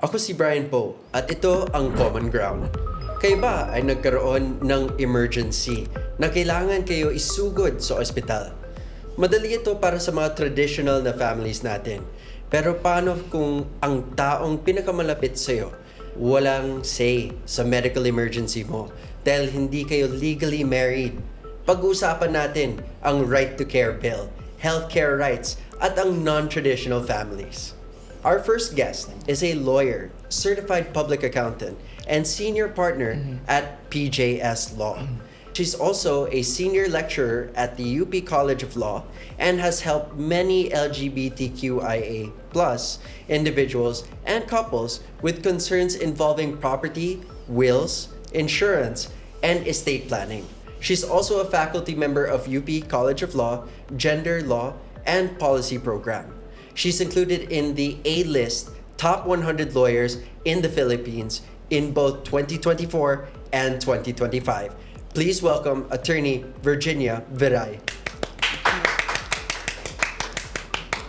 Ako si Brian Poe at ito ang Common Ground. Kayo ba ay nagkaroon ng emergency na kailangan kayo isugod sa ospital? Madali ito para sa mga traditional na families natin. Pero paano kung ang taong pinakamalapit sa'yo walang say sa medical emergency mo dahil hindi kayo legally married? Pag-uusapan natin ang Right to Care Bill, healthcare rights, at ang non-traditional families. Our first guest is a lawyer, certified public accountant, and senior partner at PJS Law. She's also a senior lecturer at the UP College of Law and has helped many LGBTQIA+ individuals and couples with concerns involving property, wills, insurance, and estate planning. She's also a faculty member of UP College of Law, Gender Law, and Policy Program. She's included in the A-list top 100 lawyers in the Philippines in both 2024 and 2025. Please welcome attorney Virginia Viray.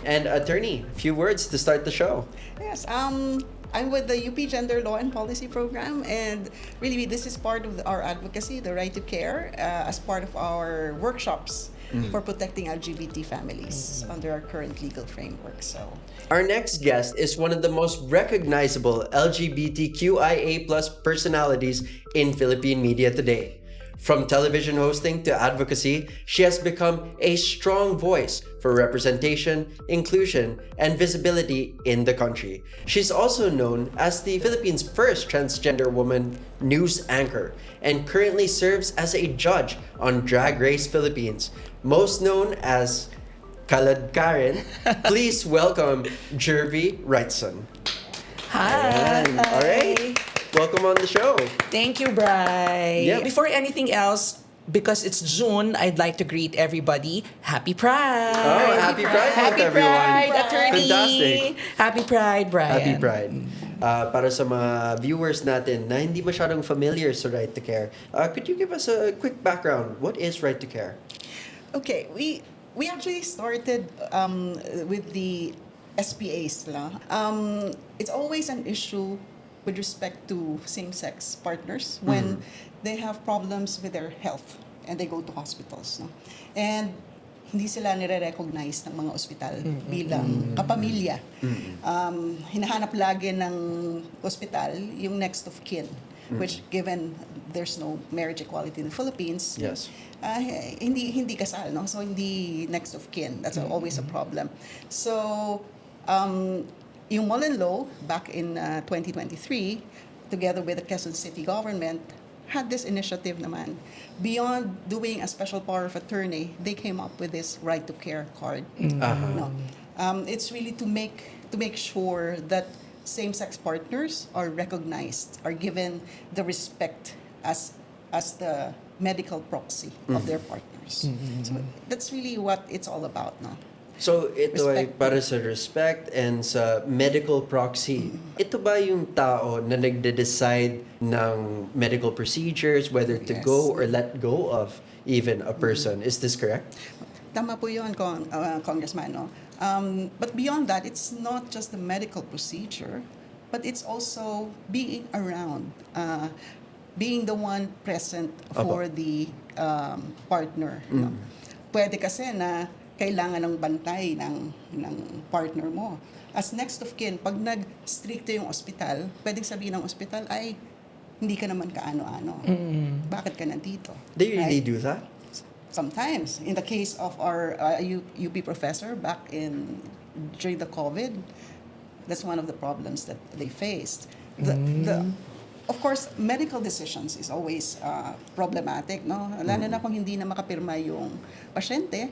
And attorney, a few words to start the show. Yes, I'm with the UP Gender Law and Policy Program, and really this is part of our advocacy, the right to care, as part of our workshops for protecting LGBT families under our current legal framework. So, Our next guest is one of the most recognizable LGBTQIA+ personalities in Philippine media today. From television hosting to advocacy, she has become a strong voice for representation, inclusion, and visibility in the country. She's also known as the Philippines' first transgender woman news anchor and currently serves as a judge on Drag Race Philippines, most known as Kalad Karen. Please welcome Jervy Wrightson. Hi. Ayan. All right. Welcome on the show. Thank you, Bri. Yep. Before anything else, because it's June, I'd like to greet everybody. Happy Pride! Oh, happy Pride Month, Happy everyone. Pride, attorney! Fantastic. Happy Pride, Brian. Happy Pride. Para sa mga viewers natin na hindi masyadong familiar sa Right to Care, could you give us a quick background? What is Right to Care? okay, we actually started with the SPAs. It's always an issue with respect to same-sex partners when they have problems with their health and they go to hospitals. No? And hindi sila nire-recognize ng mga ospital bilang kapamilya. Hinahanap lagi ng ospital yung next of kin, which given there's no marriage equality in the Philippines, Yes. hindi kasal, no? So hindi next of kin. That's always a problem. So yung Mullen Law back in 2023, together with the Quezon City government, had this initiative naman. Beyond doing a special power of attorney, they came up with this right to care card. No. It's really to make sure that same-sex partners are recognized, are given the respect as the medical proxy of their partners. So that's really what it's all about, no? So, ito ay Respect. para sa respect and sa medical proxy. Ito ba yung tao na nagde-decide ng medical procedures, whether to Yes. go or let go of even a person? Is this correct? Tama po yun, Congressman. No? But beyond that, it's not just the medical procedure, but it's also being around, being the one present for the partner. No? Pwede kasi na kailangan ng bantay ng partner mo. As next of kin, pag nag-stricto yung ospital, pwedeng sabihin ng ospital, ay, hindi ka naman kaano-ano. Bakit ka nandito? They really Right? do that? Sometimes. In the case of our UP professor back during the COVID, that's one of the problems that they faced. Of course, medical decisions is always problematic, no? Lalo na kung hindi na makapirma yung pasyente,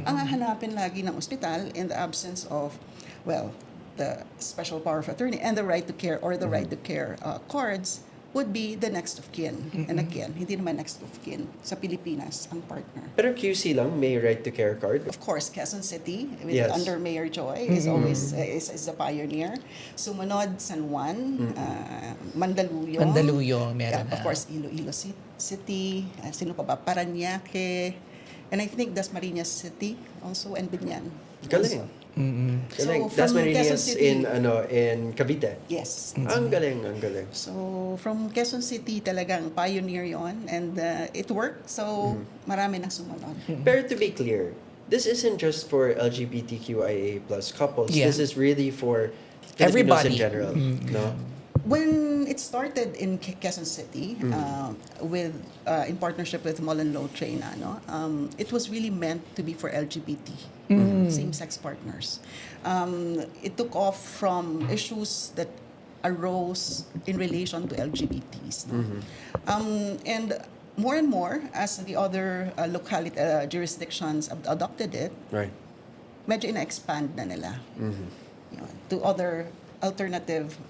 ang hahanapin lagi ng ospital in the absence of, well, the special power of attorney and the right to care or the right to care cards would be the next of kin. And again, hindi naman next of kin sa Pilipinas ang partner. Pero QC lang may right to care card? Of course, Quezon City with Yes. under Mayor Joy is always is the pioneer. Sumunod San Juan, Mandaluyong. Mandaluyong, meron Of na. course, Iloilo City, sino pa ba? Parañaque. And I think Dasmariñas City also and Binyan. Galing. Galing. from Dasmariñas Quezon City- in Cavite. Yes. Ang galing, ang galing. So, from Quezon City talagang pioneer yon, and it worked. So, marami nang sumunod. Pero to be clear, this isn't just for LGBTQIA plus couples. Yeah. This is really for Filipinos Everybody. in general. No? When it started in Quezon City, with in partnership with Mullen-Lowe Traina, it was really meant to be for LGBT same-sex partners. It took off from issues that arose in relation to LGBTs. And more, as the other locality jurisdictions adopted it, Right. medyo ina-expand na nila to other alternative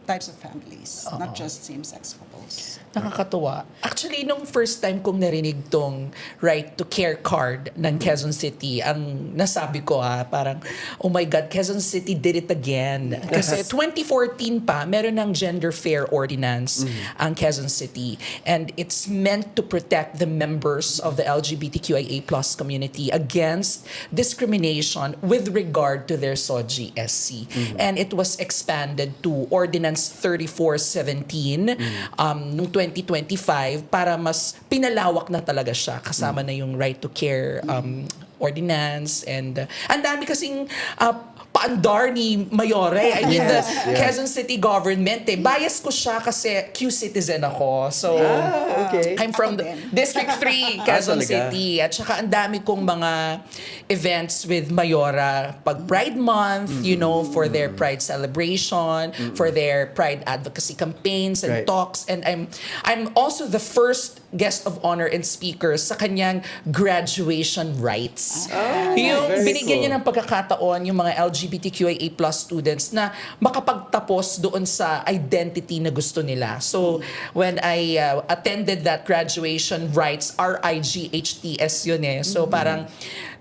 types of families, not just same-sex couples. Nakakatuwa. Actually, nung first time kong narinig tong right to care card ng Quezon City, ang nasabi ko parang, oh my God, Quezon City did it again. Kasi 2014 pa, meron ng gender fair ordinance ang Quezon City. And it's meant to protect the members of the LGBTQIA plus community against discrimination with regard to their SOGI-SC. And it was expanded to Ordinance 3417 noong 2025 para mas pinalawak na talaga siya. Kasama na yung right to care ordinance, and ang dami kasing paandar ni Mayore. I mean, the Quezon City government, bias ko siya kasi Q-citizen ako. So, Okay. I'm from Ako din. District 3, Quezon talaga? City. At saka ang dami kong mga events with Mayora pag Pride Month, for their Pride celebration, for their Pride advocacy campaigns and Right. talks. And I'm also the first guest of honor and speaker sa kanyang graduation rites. Yung very binigyan niya cool. ng pagkakataon yung mga LGBTQIA plus students na makapagtapos doon sa identity na gusto nila. So, when I attended that graduation rites, RIGHTS yun eh. So, parang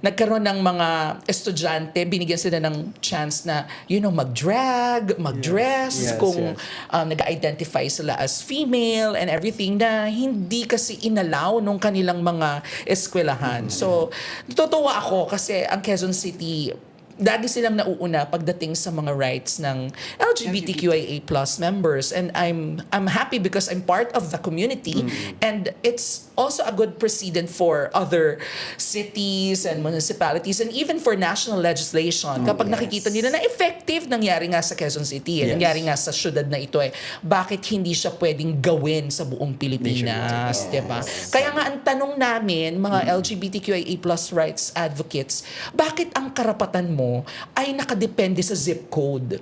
nagkaroon ng mga estudyante, binigyan sila ng chance na, mag-drag, mag-dress, Yes, kung yes. nag-identify sila as female and everything na hindi kasi inalaw nung kanilang mga eskwelahan. So, natutuwa ako kasi ang Quezon City, lagi silang nauuna pagdating sa mga rights ng LGBTQIA plus members, and I'm happy because I'm part of the community, and it's also a good precedent for other cities and municipalities and even for national legislation. Kapag nakikita nila na effective nangyari nga sa Quezon City, Yes. nangyari nga sa syudad na ito, bakit hindi siya pwedeng gawin sa buong Pilipinas, Nationwide. 'di ba? Kaya nga ang tanong namin, mga LGBTQIA plus rights advocates, bakit ang karapatan mo ay nakadepende sa zip code?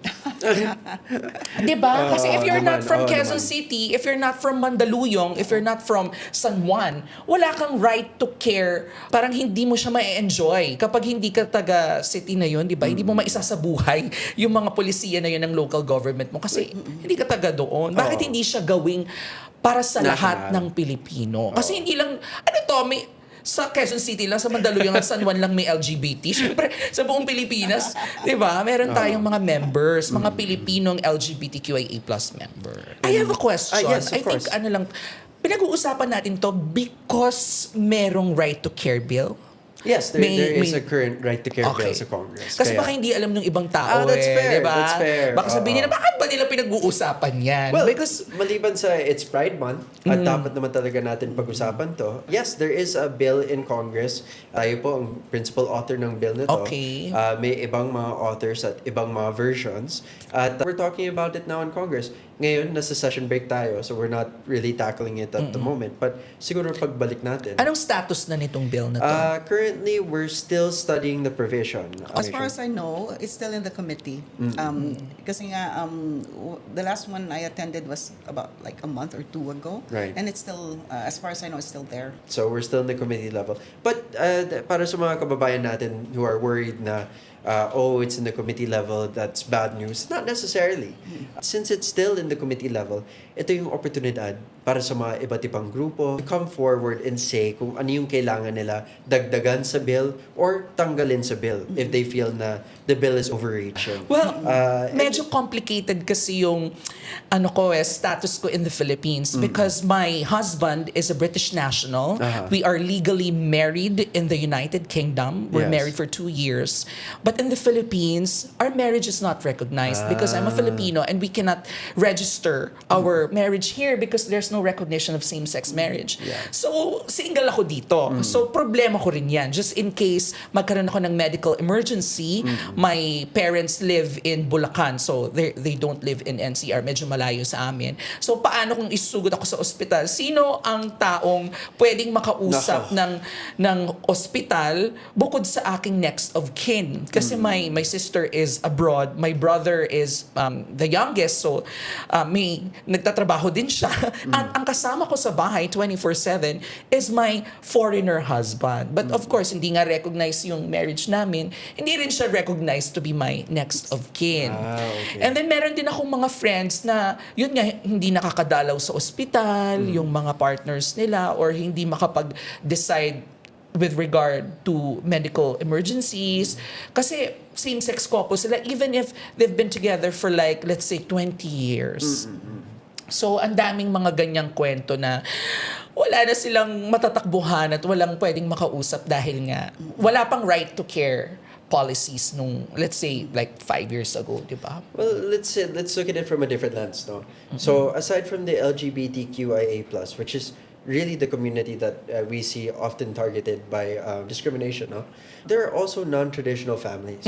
'Di ba? Kasi if you're not from Quezon City, if you're not from Mandaluyong, if you're not from San Juan, wala kang right to care. Parang hindi mo siya ma-enjoy kapag hindi ka taga city na yun, 'di ba? Hindi mo maisasabuhay yung mga polisiya na yun ng local government mo kasi hindi ka taga doon. Bakit hindi siya gawing para sa lahat National. ng Pilipino? Kasi hindi lang sa Quezon City lang, sa Mandaluyong at San Juan lang may LGBT. Siyempre, sa buong Pilipinas, di ba? Meron tayong mga members, mga Pilipinong LGBTQIA plus member. I have a question. Yes, of I think course. pinag-uusapan natin to because merong right to care bill. Yes, there is a current right to care Okay. bill sa Congress. Kasi baka hindi alam ng ibang tao That's fair, diba? that's fair. Baka sabihin nila, bakit ba nila pinag-uusapan yan? Well, Because maliban sa it's Pride Month, at dapat naman talaga natin pag-usapan to. Yes, there is a bill in Congress. Tayo po ang principal author ng bill na to. Okay. May ibang mga authors at ibang mga versions. At we're talking about it now in Congress. Ngayon, nasa session break tayo, so we're not really tackling it at the moment. But siguro pagbalik natin. anong status na nitong bill na to? Currently, we're still studying the provision. As far as I know, it's still in the committee. Kasi nga, the last one I attended was about like a month or two ago. Right. And it's still, as far as I know, it's still there. So we're still in the committee level. But para sa mga kababayan natin who are worried na it's in the committee level, that's bad news. Not necessarily. Since it's still in the committee level, ito yung oportunidad para sa mga iba't ibang grupo to come forward and say kung ano yung kailangan nila dagdagan sa bill or tanggalin sa bill if they feel na the bill is overreaching. Well, medyo complicated kasi yung status ko in the Philippines because my husband is a British national. We are legally married in the United Kingdom. We're Yes. married for 2 years. But in the Philippines, our marriage is not recognized because I'm a Filipino and we cannot register our marriage here because there's no recognition of same-sex marriage. So, single ako dito. So, problema ko rin yan. Just in case magkaroon ako ng medical emergency, my parents live in Bulacan. So, they don't live in NCR. Medyo malayo sa amin. So, paano kung isugod ako sa ospital? Sino ang taong pwedeng makausap ng ospital bukod sa aking next of kin? Kasi my sister is abroad. My brother is the youngest. So, may nagtatrabaho din siya. At ang kasama ko sa bahay 24/7 is my foreigner husband. But of course, hindi nga recognize yung marriage namin. Hindi rin siya recognized to be my next of kin. Okay. And then meron din akong mga friends na yun nga hindi nakakadalaw sa ospital, yung mga partners nila or hindi makapag-decide with regard to medical emergencies. Kasi same-sex couple sila even if they've been together for like, let's say, 20 years. So, ang daming mga ganyang kwento na wala na silang matatakbuhan at walang pwedeng makausap dahil nga wala pang right to care policies nung, let's say, like 5 years ago, di ba? Well, let's look at it from a different lens, no? So aside from the LGBTQIA+, which is really the community that we see often targeted by discrimination, no? There are also non-traditional families,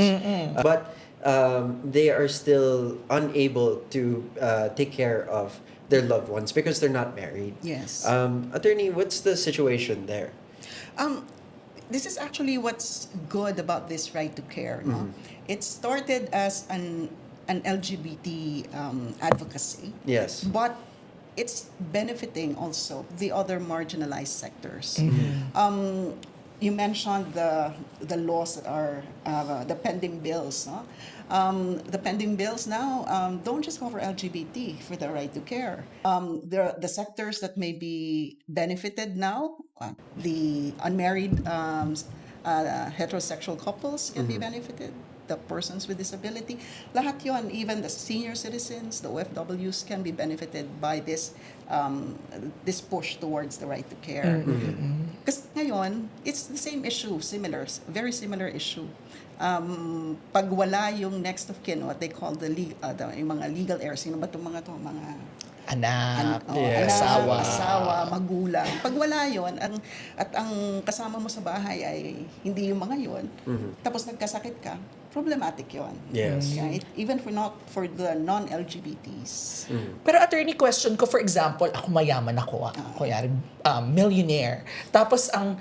but they are still unable to take care of their loved ones because they're not married. Yes. Attorney, what's the situation there? This is actually what's good about this right to care. No? It started as an LGBT advocacy, Yes. but it's benefiting also the other marginalized sectors. You mentioned the laws that are the pending bills. No? The pending bills now don't just cover LGBT for the right to care. The sectors that may be benefited now, the unmarried heterosexual couples can be benefited. The persons with disability, lahat yon, even the senior citizens, the OFWs can be benefited by this push towards the right to care. Kasi ngayon, it's the same issue, very similar issue. Pag wala yung next of kin, what they call yung mga legal heirs, sino ba itong mga to? Mga Anak, Yes. asawa. magulang. Pag wala yon, at ang kasama mo sa bahay ay hindi yung mga yon, tapos nagkasakit ka, problematic yon. Yes. Right? Even for the non-LGBTs. Pero attorney, question ko, for example, ako mayaman ako, kunyari, millionaire. Tapos ang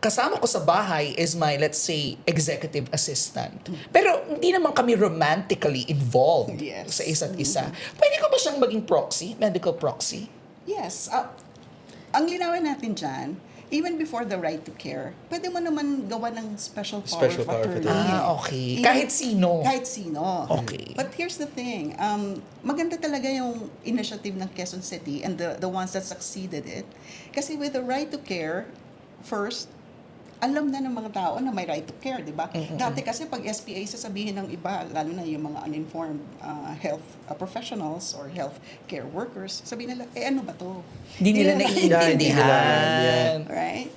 kasama ko sa bahay is my, let's say, executive assistant. Pero hindi naman kami romantically involved Yes. sa isa't isa. Pwede ko ba siyang maging proxy, medical proxy? Yes. Ang linawin natin dyan, even before the right to care, pwede mo naman gawa ng special power Special of power of attorney. attorney. Okay. Even- Kahit sino. Kahit sino. Okay. But here's the thing, maganda talaga yung initiative ng Quezon City and the ones that succeeded it. Kasi with the right to care, first, alam na ng mga tao na may right to care, di ba? Dati kasi pag SPA, sasabihin ng iba, lalo na yung mga uninformed health professionals or health care workers, sabihin nila, ano ba to? Hindi nila Hindi naiintindihan. Right?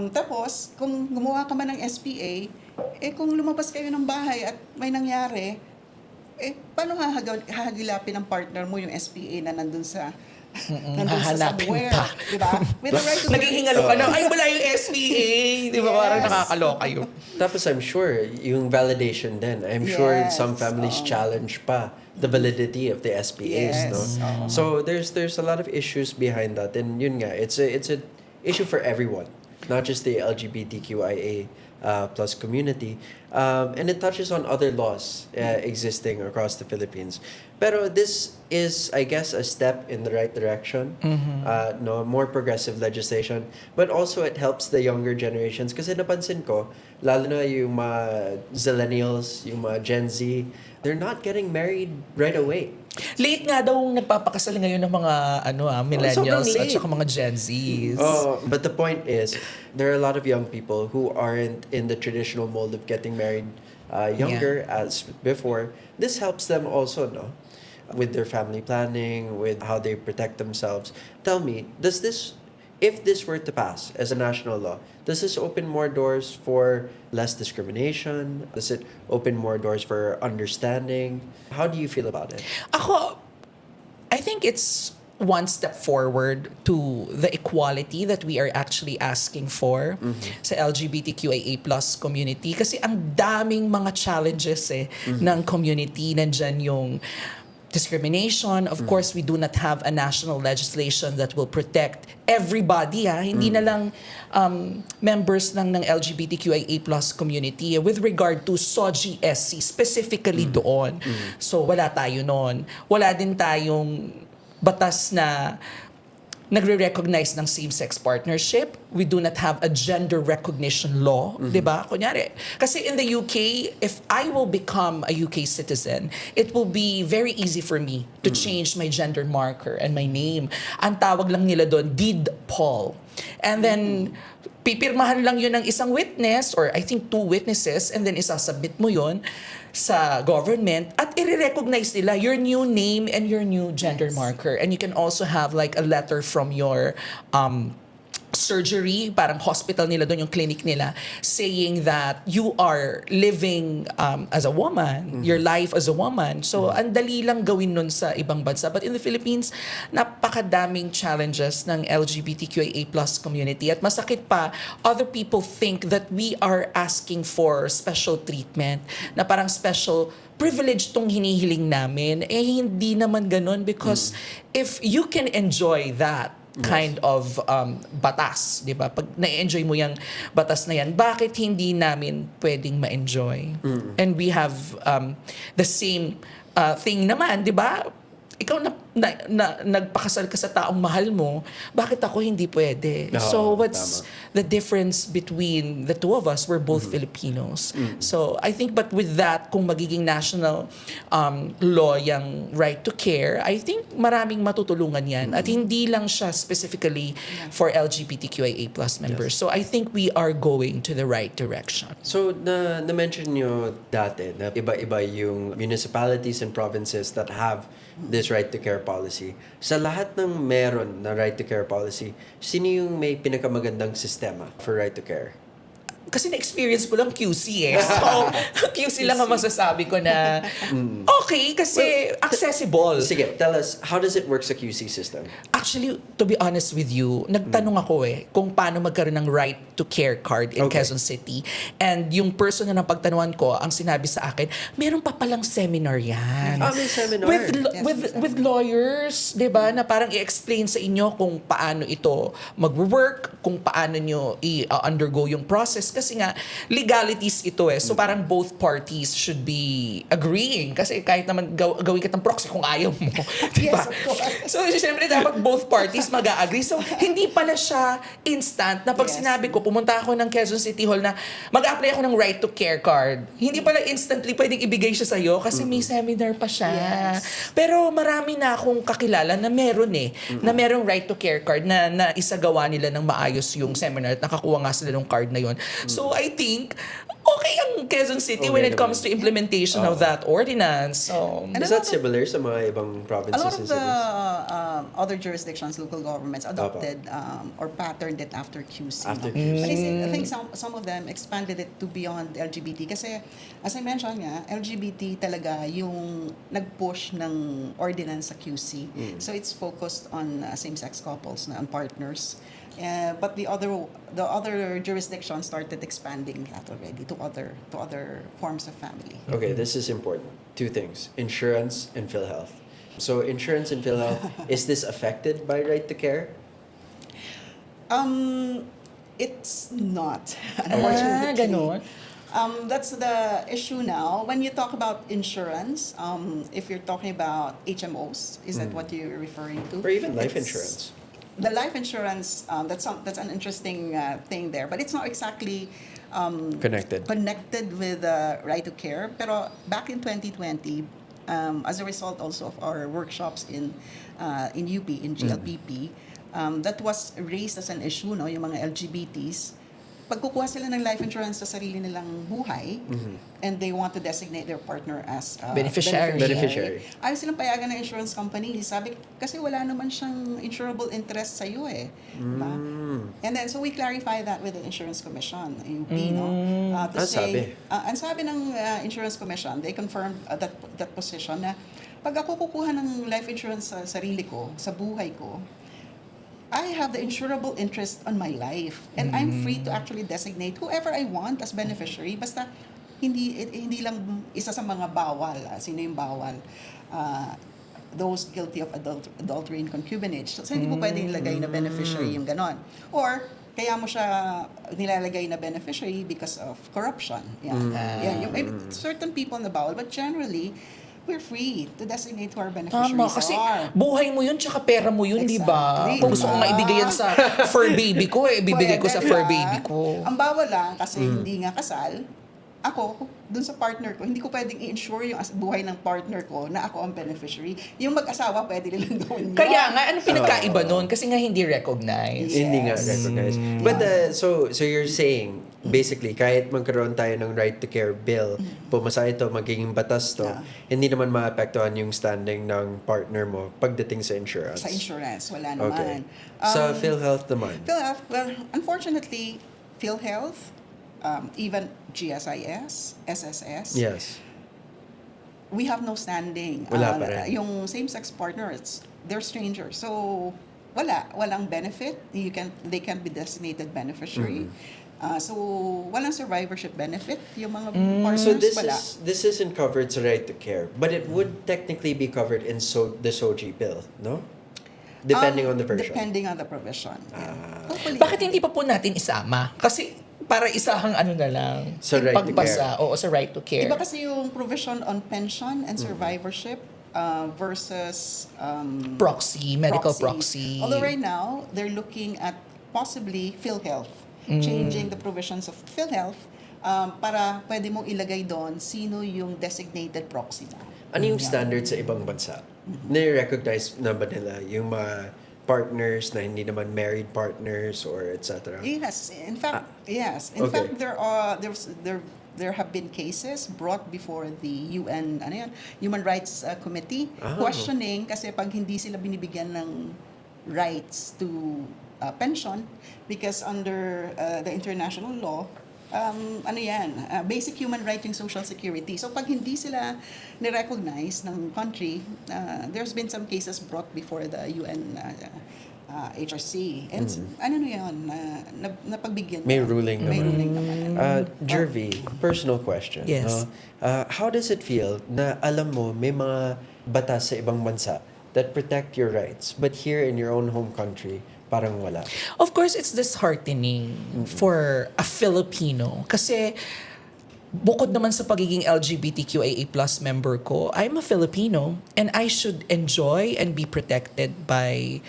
Tapos, kung gumawa ka man ng SPA, kung lumabas kayo ng bahay at may nangyari, paano hahagilapin ng partner mo yung SPA na nandun sa Hahanapin somewhere, pa. di ba? With the right to Naghihingalo ka na, ay wala yung SPA. Di ba parang Yes. nakakaloka yun? Tapos I'm sure yung validation din. I'm sure Yes, some families challenge pa the validity of the SPAs, Yes, no? So there's a lot of issues behind that, and yun nga, it's a issue for everyone, not just the LGBTQIA plus community, and it touches on other laws existing across the Philippines. Pero this is, I guess, a step in the right direction. No, more progressive legislation, but also it helps the younger generations. Kasi napansin ko, lalo na yung mga Zillennials, yung mga Gen Z, they're not getting married right away. Late nga daw nagpapakasal ngayon ng mga millennials sobrang at late. saka mga Gen Zs. But the point is, there are a lot of young people who aren't in the traditional mold of getting married younger as before. This helps them also, no? With their family planning, with how they protect themselves. Tell me, does this If this were to pass as a national law, does this open more doors for less discrimination? Does it open more doors for understanding? How do you feel about it? Ako, I think it's one step forward to the equality that we are actually asking for sa LGBTQIA+ community. Kasi ang daming mga challenges ng community. Nandyan yung discrimination. Of course, we do not have a national legislation that will protect everybody. Hindi na lang members ng LGBTQIA+ community with regard to SOGI-SC, specifically doon. So, wala tayo noon. Wala din tayong batas na nagre-recognize ng same-sex partnership. We do not have a gender recognition law, di ba? Kunyari, kasi in the UK, if I will become a UK citizen, it will be very easy for me to change my gender marker and my name. Ang tawag lang nila doon, Deed Poll. And then, pipirmahan lang yun ng isang witness, or I think 2 witnesses, and then isasubmit mo yun sa government at i-recognize nila your new name and your new gender marker. And you can also have like a letter from your surgery, parang hospital nila doon, yung clinic nila, saying that you are living as a woman, your life as a woman. So, ang dali lang gawin nun sa ibang bansa. But in the Philippines, napakadaming challenges ng LGBTQIA+ community. At masakit pa, other people think that we are asking for special treatment, na parang special privilege tong hinihiling namin. Eh, hindi naman ganun, because if you can enjoy that kind of batas, di ba? Pag na-enjoy mo yung batas na yan, bakit hindi namin pwedeng ma-enjoy? And we have the same thing naman, di ba? Ikaw nagpakasal ka sa taong mahal mo, bakit ako hindi pwede? Oo, So what's tama. the difference between the two of us? We're both Filipinos. So I think, but with that, kung magiging national law yung right to care, I think maraming matutulungan yan. At hindi lang siya specifically for LGBTQIA+ members. So I think we are going to the right direction. So, na-mention nyo dati na iba-iba yung municipalities and provinces that have this right to care policy. Sa lahat ng meron na right to care policy, sino yung may pinakamagandang sistema for right to care? Kasi na-experience ko lang QC So, QC lang ang masasabi ko na okay kasi accessible. Sige, tell us, how does it work sa QC system? Actually, to be honest with you, nagtanong ako kung paano magkaroon ng right to care card in Okay. Quezon City. And yung person na napagtanungan ko, ang sinabi sa akin, meron pa palang seminar yan. May seminar. With lawyers, 'di ba? Na parang i-explain sa inyo kung paano ito magwo-work, kung paano nyo i-undergo yung process. Kasi nga, legalities ito So parang both parties should be agreeing. Kasi kahit naman gawin kitang proxy kung ayaw mo. Diba? Yes, of course. So siyempre dapat both parties mag-agree. So hindi pala siya instant na pag Yes. sinabi ko, pumunta ako ng Quezon City Hall na mag-apply ako ng right to care card. Hindi pala instantly pwedeng ibigay siya sa'yo kasi may seminar pa siya. Yes. Pero marami na akong kakilala na meron na merong right to care card na isagawa nila ng maayos yung seminar at nakakuha nga sila ng card na yon. So I think okay ang Quezon City when Okay it comes to naman. implementation of that ordinance. So And Is a that lot of- similar sa mga ibang A provinces lot and of the cities? other jurisdictions, local governments, adopted or patterned it after QC. After no? QC. But I think some of them expanded it to beyond LGBT. Kasi, as I mentioned nga, LGBT talaga yung nag-push ng ordinance sa QC. So it's focused on same-sex couples na on partners. But the other jurisdictions started expanding that already to other forms of family. Okay, this is important. 2 things, insurance and PhilHealth. So insurance and PhilHealth, is this affected by right to care? It's not, unfortunately. ganon. That's the issue now. When you talk about insurance, if you're talking about HMOs, is that what you're referring to? Or even life It's- insurance? The life insurance, that's an interesting thing there, but it's not exactly Connected. with right to care. Pero back in 2020, as a result also of our workshops in UP, in GLPP, that was raised as an issue, no, yung mga LGBTs. pag kukuha sila ng life insurance sa sarili nilang buhay, and they want to designate their partner as Beneficiary. ayaw silang payagan ng insurance company. Sabi, kasi wala naman siyang insurable interest sa iyo eh. Diba? And then, so we clarify that with the Insurance Commission, UP, no? To Ang sabi? ang sabi ng Insurance Commission, they confirmed that position na pag ako kukuha ng life insurance sa sarili ko, sa buhay ko, I have the insurable interest on my life, and I'm free to actually designate whoever I want as beneficiary. Basta hindi lang isa sa mga bawal. Sino yung bawal? Those guilty of adultery and concubinage. So hindi mo pwedeng ilagay na beneficiary yung ganon. Or kaya mo siya nilalagay na beneficiary because of corruption. Certain people na bawal, but generally we're free to designate who our beneficiaries Tama, kasi are. buhay mo yun, tsaka pera mo yun, di ba? Exactly. Kung gusto ko nga ibigay yan sa fur baby ko, ibibigay ko sa Pwede, fur diba? baby ko. Ang bawal lang, kasi hindi nga kasal, ako, dun sa partner ko, hindi ko pwedeng i-insure yung buhay ng partner ko na ako ang beneficiary. Yung mag-asawa, pwede nilang gawin yun. Kaya nga, ano pinagkaiba nun? Kasi nga hindi recognized. Hindi nga recognized. But so you're saying, basically, kahit magkaroon tayo ng right to care bill, pumasa ito, magiging batas to, hindi naman maapektuhan yung standing ng partner mo pagdating sa insurance. Sa insurance, wala Okay. naman. Sa PhilHealth naman. PhilHealth, well, unfortunately, PhilHealth, even GSIS, SSS, Yes. we have no standing. Wala pa rin. Yung same-sex partners, they're strangers. So, walang benefit. They can't be designated beneficiary. So, walang survivorship benefit. Yung mga partners, So wala. this isn't covered sa right to care, but it would technically be covered in the SOGI bill, no? Depending on the version. Depending on the provision. Hopefully. Bakit hindi pa po natin isama? Kasi para isahang ano na lang, Sa right to pagbasa, oo, sa right to care. Iba kasi yung provision on pension and survivorship versus Proxy, medical proxy. Although right now, they're looking at possibly PhilHealth, changing the provisions of PhilHealth para pwede mong ilagay doon sino yung designated proxy mo. Ano yung standard sa ibang bansa? Nire-recognize na ba nila yung mga partners na hindi naman married partners or etc.? Yes, in fact, yes. In Okay. fact, there have been cases brought before the UN Human Rights Committee questioning kasi pag hindi sila binibigyan ng rights to pension because under the international law, basic human right yung Social Security. So pag hindi sila ni-recognize ng country, there's been some cases brought before the UN HRC. And napagbigyan. May ruling May naman. ruling naman. Jervy, personal question. Yes. How does it feel na alam mo may mga batas sa ibang bansa that protect your rights, but here in your own home country, parang wala? Of course, it's disheartening for a Filipino. Kasi bukod naman sa pagiging LGBTQIA+ member ko, I'm a Filipino and I should enjoy and be protected by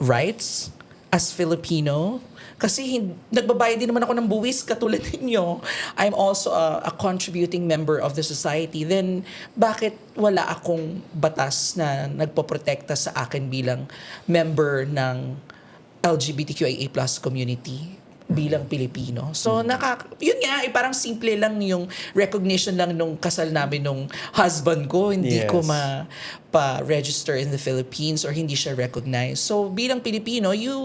rights as Filipino. Kasi nagbabayad din naman ako ng buwis katulad ninyo. I'm also a contributing member of the society. Then, bakit wala akong batas na nagpoprotekta sa akin bilang member ng LGBTQIA+ community bilang Pilipino? So, yun nga, parang simple lang yung recognition lang nung kasal namin nung husband ko. Hindi ko pa-register in the Philippines or hindi siya recognized. So, bilang Pilipino, you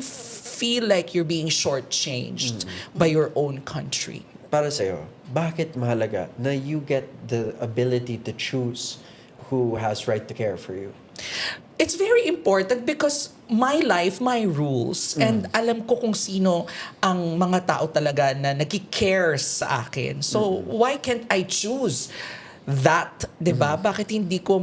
feel like you're being shortchanged by your own country. Para sa'yo, bakit mahalaga na you get the ability to choose who has right to care for you? It's very important because my life, my rules, and alam ko kung sino ang mga tao talaga na nag-care sa akin. So, why can't I choose that, 'di ba? Bakit hindi ko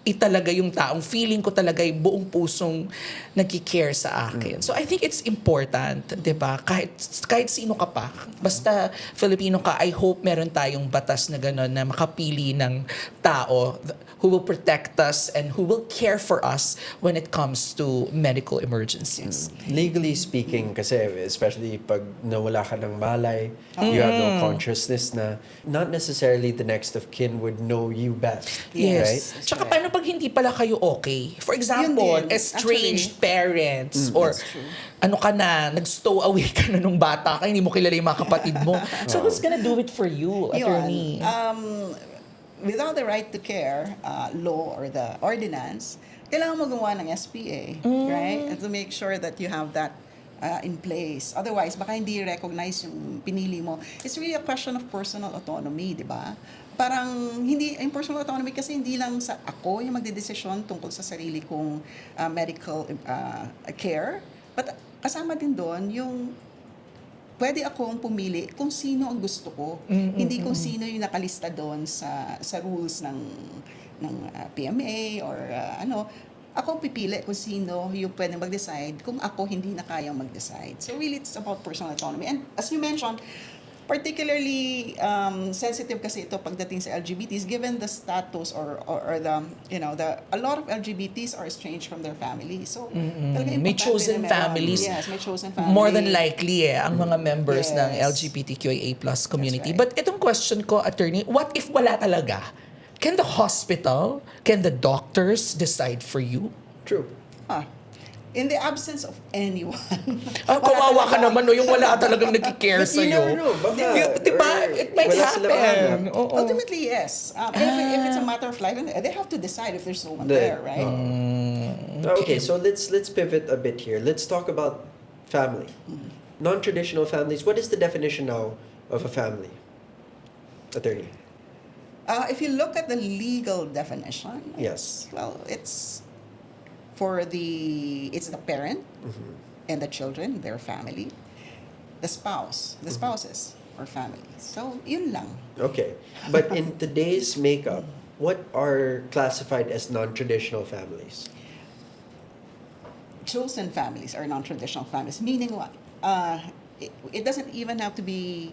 italaga yung taong feeling ko talaga ay buong pusong nag-care sa akin. So I think it's important, 'di ba? Kahit sino ka pa, basta Filipino ka, I hope meron tayong batas na gano'n na makapili ng tao who will protect us and who will care for us when it comes to medical emergencies. Legally speaking, kasi especially pag nawala ka ng malay, you have no consciousness na not necessarily the next of kin would know you best. Yes. Right? Tsaka paano kapag hindi pala kayo okay, for example, din, estranged parents, or That's true. ano ka na, nag-stow away ka na nung bata ka, hindi mo kilala yung mga kapatid mo. So who's gonna do it for you, attorney? Without the right to care law or the ordinance, kailangan mo gumawa ng SPA, right? And to make sure that you have that in place. Otherwise, baka hindi recognize yung pinili mo. It's really a question of personal autonomy, di ba? Parang hindi, yung personal autonomy kasi hindi lang sa ako yung magdedesisyon tungkol sa sarili kong medical care, but kasama din doon yung pwede akong pumili kung sino ang gusto ko. Hindi kung sino yung nakalista doon sa rules ng PMA or ano. Ako pipili kung sino yung pwede mag-decide kung ako hindi na kayang mag-decide. So really, it's about personal autonomy. And as you mentioned, particularly sensitive kasi ito pagdating sa LGBTs given the status or the a lot of LGBTs are estranged from their family. So talaga May importante chosen na meron. families. Yes, may chosen family. More than likely ang mga members ng Yes. LGBTQIA+ community. That's right. But itong question ko, attorney, what if wala talaga? Can the hospital, can the doctors decide for you? True. In the absence of anyone. Kawawa ka naman, no, yung wala talagang nag-care But you sa'yo. never know. Baka, Diba? or It might wala sila happen. mahanap. Oo. Ultimately, yes. If it's a matter of life, and they have to decide if there's no one there, right? Okay, so let's pivot a bit here. Let's talk about family. Non-traditional families. What is the definition now of a family? Attorney. If you look at the legal definition, Yes. it's the parent and the children, their family, the spouses or family. So, yun lang. Okay. But in today's makeup, what are classified as non-traditional families? Chosen families are non-traditional families, meaning what? It doesn't even have to be,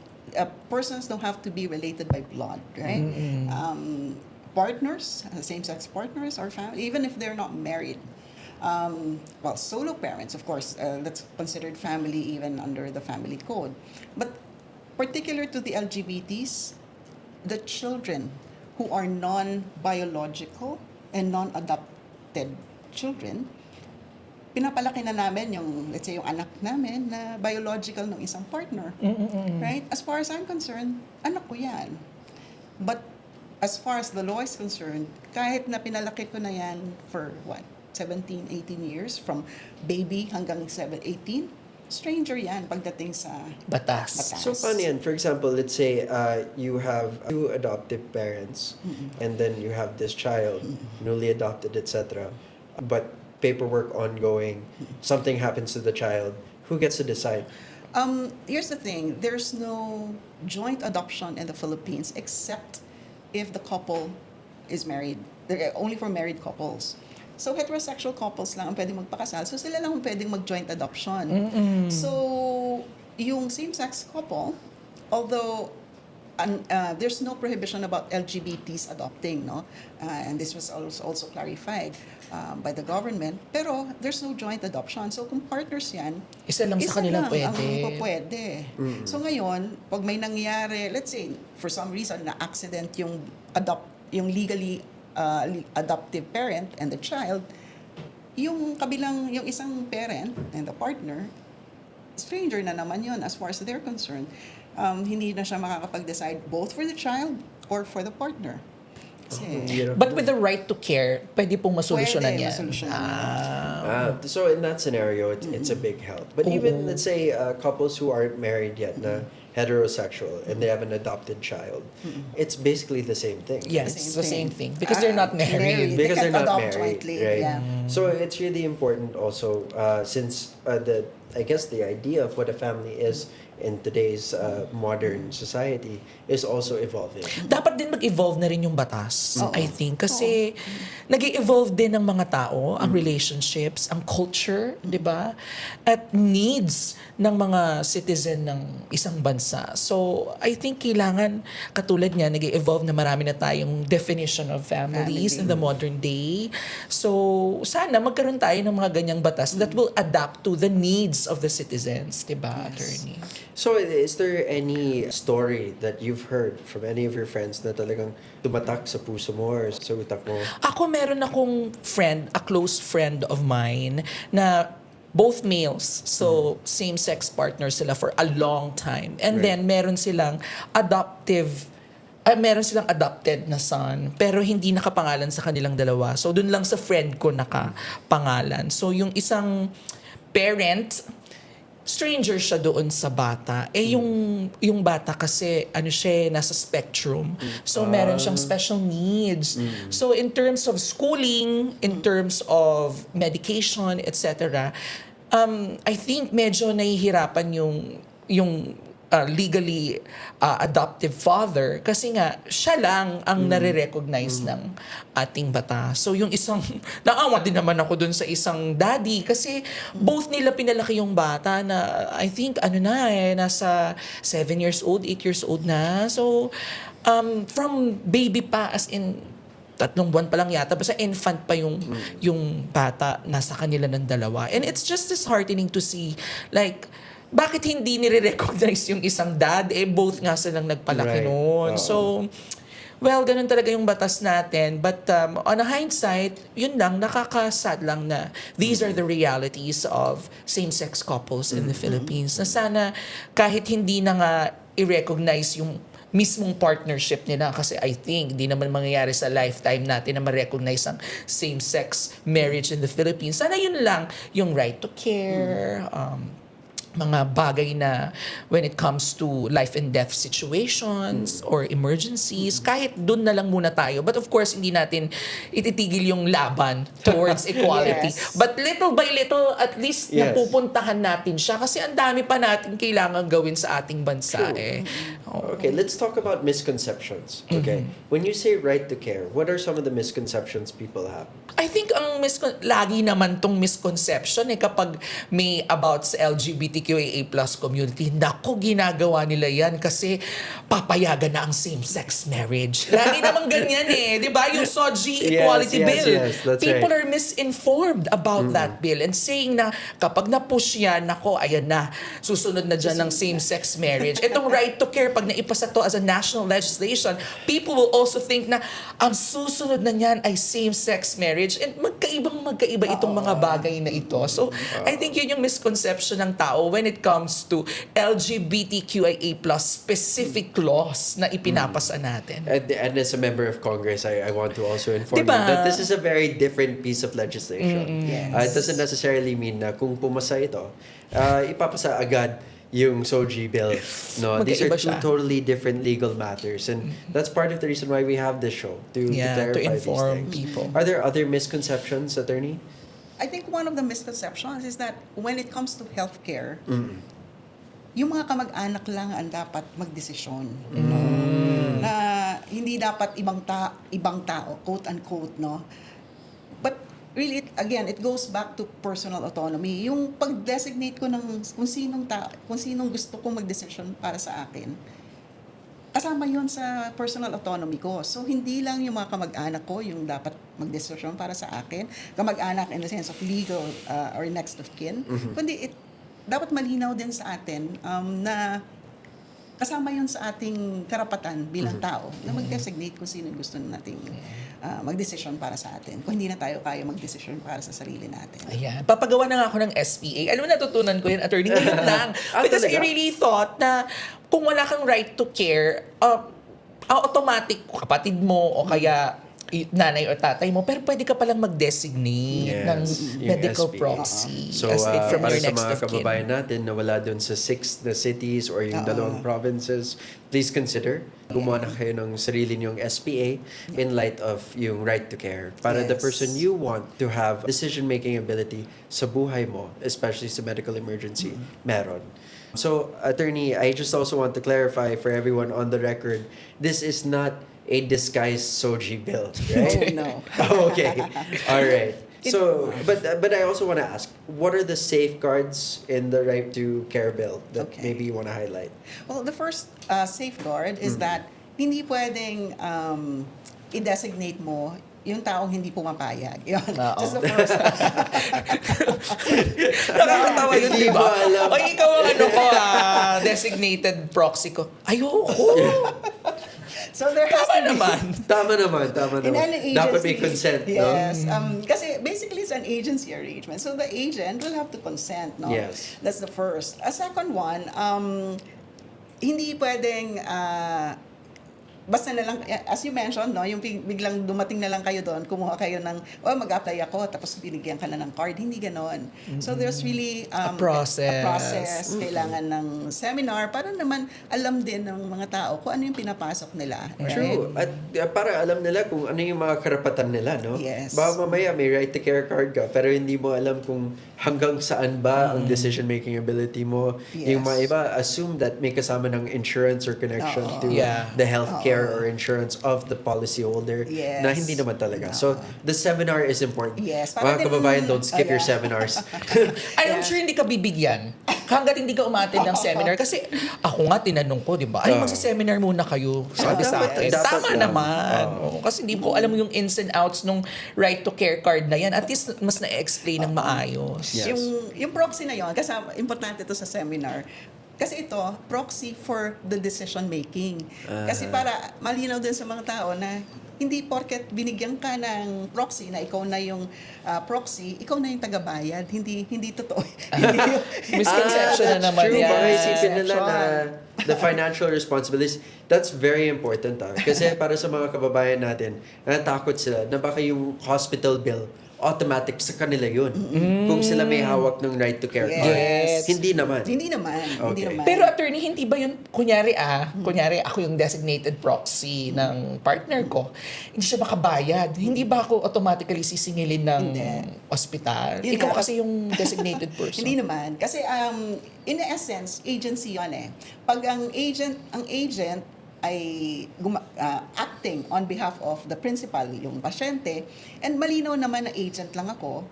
persons don't have to be related by blood, right? Partners, same-sex partners or family, even if they're not married. Solo parents, of course, that's considered family even under the family code. But particular to the LGBTs, the children who are non-biological and non-adopted children, pinapalaki na namin yung, let's say, yung anak namin na biological ng isang partner. Right? As far as I'm concerned, anak ko yan. But as far as the law is concerned, kahit na pinalaki ko na yan for 17, 18 years, from baby hanggang 18, stranger yan pagdating sa Batas. So, paano yan? For example, let's say you have two adoptive parents and then you have this child, newly adopted, etc. But paperwork ongoing, something happens to the child, who gets to decide? Here's the thing, there's no joint adoption in the Philippines except if the couple is married. They're only for married couples. So heterosexual couples lang ang pwedeng magpakasal. So sila lang ang pwedeng mag-joint adoption. So yung same-sex couple, although there's no prohibition about LGBTs adopting, no? And this was also clarified by the government. Pero there's no joint adoption. So kung partners yan, Isa lang sa kanila lang pwede. ang pwede. So ngayon, pag may nangyari, let's say, for some reason, na accident yung legally adoptive parent and the child, yung isang parent and the partner, stranger na naman yun as far as they're concerned. Hindi na siya makakapag-decide both for the child or for the partner. Kasi, But with the right to care, pwede pong masolusyonan Pwede, yan. masolusyonan So in that scenario, it's a big help. But even, let's say, couples who aren't married yet, na heterosexual, and they have an adopted child, it's basically the same thing. Yes, The same the same thing. thing. Because they're not married. Because They they're can't not adopt married, jointly, right? yeah. So it's really important also, since I guess the idea of what a family is in today's modern society is also evolving. Dapat din mag-evolve na rin yung batas, I think. Kasi nag-evolve din ng mga tao, ang relationships, ang culture, di ba? At needs ng mga citizen ng isang bansa. So, I think kailangan, katulad niya, nag-evolve na marami na tayong definition of families in the modern day. So, sana magkaroon tayo ng mga ganyang batas that will adapt to the needs needs of the citizens, diba, attorney? So, is there any story that you've heard from any of your friends na talagang tumatak sa puso mo or sa utak mo? Ako meron akong friend, a close friend of mine na both males, so same-sex partners sila for a long time. And Right. then meron silang meron silang adopted na son, pero hindi nakapangalan sa kanilang dalawa. So dun lang sa friend ko nakapangalan. So yung isang parent, stranger siya doon sa bata. Yung bata kasi siya nasa spectrum. So meron siyang special needs. So in terms of schooling, in terms of medication, etc., I think medyo nahihirapan yung legally adoptive father kasi nga siya lang ang nare-recognize ng ating bata. So yung isang naawa din naman ako dun sa isang daddy kasi both nila pinalaki yung bata na I think nasa 7 years old, 8 years old na. So from baby pa, as in 3 buwan pa lang yata, basta infant pa yung bata nasa kanila ng dalawa. And it's just disheartening to see, like, bakit hindi nire-recognize yung isang dad? Both nga silang nagpalaki Right. noon. So, well, ganun talaga yung batas natin. But on a hindsight, yun lang, nakakasad lang na these are the realities of same-sex couples in the Philippines. Na sana kahit hindi na nga i-recognize yung mismong partnership nila kasi I think di naman mangyayari sa lifetime natin na ma-recognize ang same-sex marriage in the Philippines. Sana yun lang, yung right to care, mga bagay na when it comes to life and death situations or emergencies, kahit dun na lang muna tayo. But of course, hindi natin ititigil yung laban towards equality. Yes. But little by little, at least Yes. napupuntahan natin siya kasi ang dami pa natin kailangan gawin sa ating bansa Okay, let's talk about misconceptions. Okay, when you say right to care, what are some of the misconceptions people have? I think ang lagi naman tong misconception kapag may about sa LGBTQIA+ community, nako, ginagawa nila yan kasi papayagan na ang same-sex marriage. Lagi namang ganyan di ba? Yung SOGI Equality Bill. Yes, that's People right. are misinformed about that bill and saying na kapag na-push yan, nako, ayan na, susunod na dyan ng same-sex marriage. Itong right to care, pag naipasa to as a national legislation, people will also think na ang susunod na niyan ay same-sex marriage. And magkaiba itong mga bagay na ito. So, I think yun yung misconception ng tao when it comes to LGBTQIA+ specific laws na ipinapasa natin. And as a member of Congress, I want to also inform Diba? you that this is a very different piece of legislation. Yes. It doesn't necessarily mean na kung pumasa ito, ipapasa agad yung SOGI bill. No, these are Magkaiba two siya. totally different legal matters, and that's part of the reason why we have this show to Yeah, to clarify inform these things. people. Are there other misconceptions, attorney? I think one of the misconceptions is that when it comes to healthcare, yung mga kamag-anak lang ang dapat magdesisyon. Na hindi dapat ibang tao, quote-unquote, no? But really, again, it goes back to personal autonomy. Yung pag-designate ko ng kung sinong gusto kong magdesisyon para sa akin, kasama yun sa personal autonomy ko. So, hindi lang yung mga kamag-anak ko yung dapat magdesisyon para sa akin. Kamag-anak in the sense of legal or next of kin. Kundi, dapat malinaw din sa atin na kasama yun sa ating karapatan bilang tao na mag-designate kung sino gusto nating magdesisyon para sa atin. Kung hindi na tayo kaya magdesisyon para sa sarili natin. Ayan. Papagawa na nga ako ng SPA. Alam mo, natutunan ko yun, attorney. Ngayon lang. Because I talaga? really thought na kung wala kang right to care, automatic kapatid mo o kaya nanay o tatay mo, pero pwede ka palang mag-designate ng yung medical SPA. proxy So, as from para your sa next mga of kin. kababayan natin na wala dun sa 6 na cities or yung 2 provinces, please consider gumawa na kayo ng sarili niyong SPA in light of yung right to care. Para the Yes. person you want to have decision-making ability sa buhay mo, especially sa medical emergency, meron. So, attorney, I just also want to clarify for everyone on the record, this is not a disguised SOGI bill, right? Oh, no. Okay. All right. So, but I also want to ask, what are the safeguards in the right to care bill that Okay. maybe you want to highlight? Well, the first safeguard is that hindi pwedeng i-designate mo yung taong hindi pumapayag. Yun. Oo. Just the first. Nakakatawa yun, Hindi di ba? ko alam. O ikaw ang designated proxy ko. Ayoko. So there has Tama to be... naman. Tama naman. In any agency, Dapat may consent, no? yes. Kasi basically it's an agency arrangement. So the agent will have to consent, no? Yes. That's the first. A second one, hindi pwedeng basta na lang, as you mentioned, no, yung biglang dumating na lang kayo doon, kumuha kayo ng, mag-apply ako, tapos binigyan ka na ng card. Hindi ganon. So there's really A process. Kailangan ng seminar para naman alam din ng mga tao kung ano yung pinapasok nila. True. At para alam nila kung ano yung mga karapatan nila, no? Yes. Baka mamaya may right to care card ka, pero hindi mo alam kung hanggang saan ba ang decision-making ability mo. Yes. Yung mga iba, assume that may kasama ng insurance or connection to Yeah. the healthcare or insurance of the policyholder Yes. na hindi naman talaga. So, the seminar is important. Yes, para Mga din- kababayan, don't skip your yeah. seminars. I'm sure hindi ka bibigyan hanggat hindi ka umattend ng seminar. Kasi ako nga tinanong ko, di ba? Ay, magsa-seminar muna kayo. Sabi sa Dapat- akin. dapat Tama lang. naman. Oo, kasi hindi ko alam yung ins and outs nung right to care card na yan. At least mas na-explain ng maayos. Yes. Yung proxy na yon, kasi importante ito sa seminar. Kasi ito, proxy for the decision making. Kasi para malinaw din sa mga tao na hindi porket binigyan ka ng proxy na ikaw na yung proxy, ikaw na yung tagabayad. Hindi totoo. Misconception na naman true. yan. Baka isipin nila na the financial responsibilities, that's very important. Kasi para sa mga kababayan natin, natakot sila na baka yung hospital bill, automatic sa kanila yun. Kung sila may hawak ng right to care card. Yes. Hindi naman. Hindi naman. Hindi Okay. naman. Pero attorney, hindi ba yun, kunyari ako yung designated proxy ng partner ko, hindi siya makabayad. Hindi ba ako automatically sisingilin ng ospital? Yun Ikaw nga. kasi yung designated person. Hindi naman. Kasi in essence, agency yun eh. Pag ang agent ay acting on behalf of the principal, yung pasyente, and malinaw naman na agent lang ako,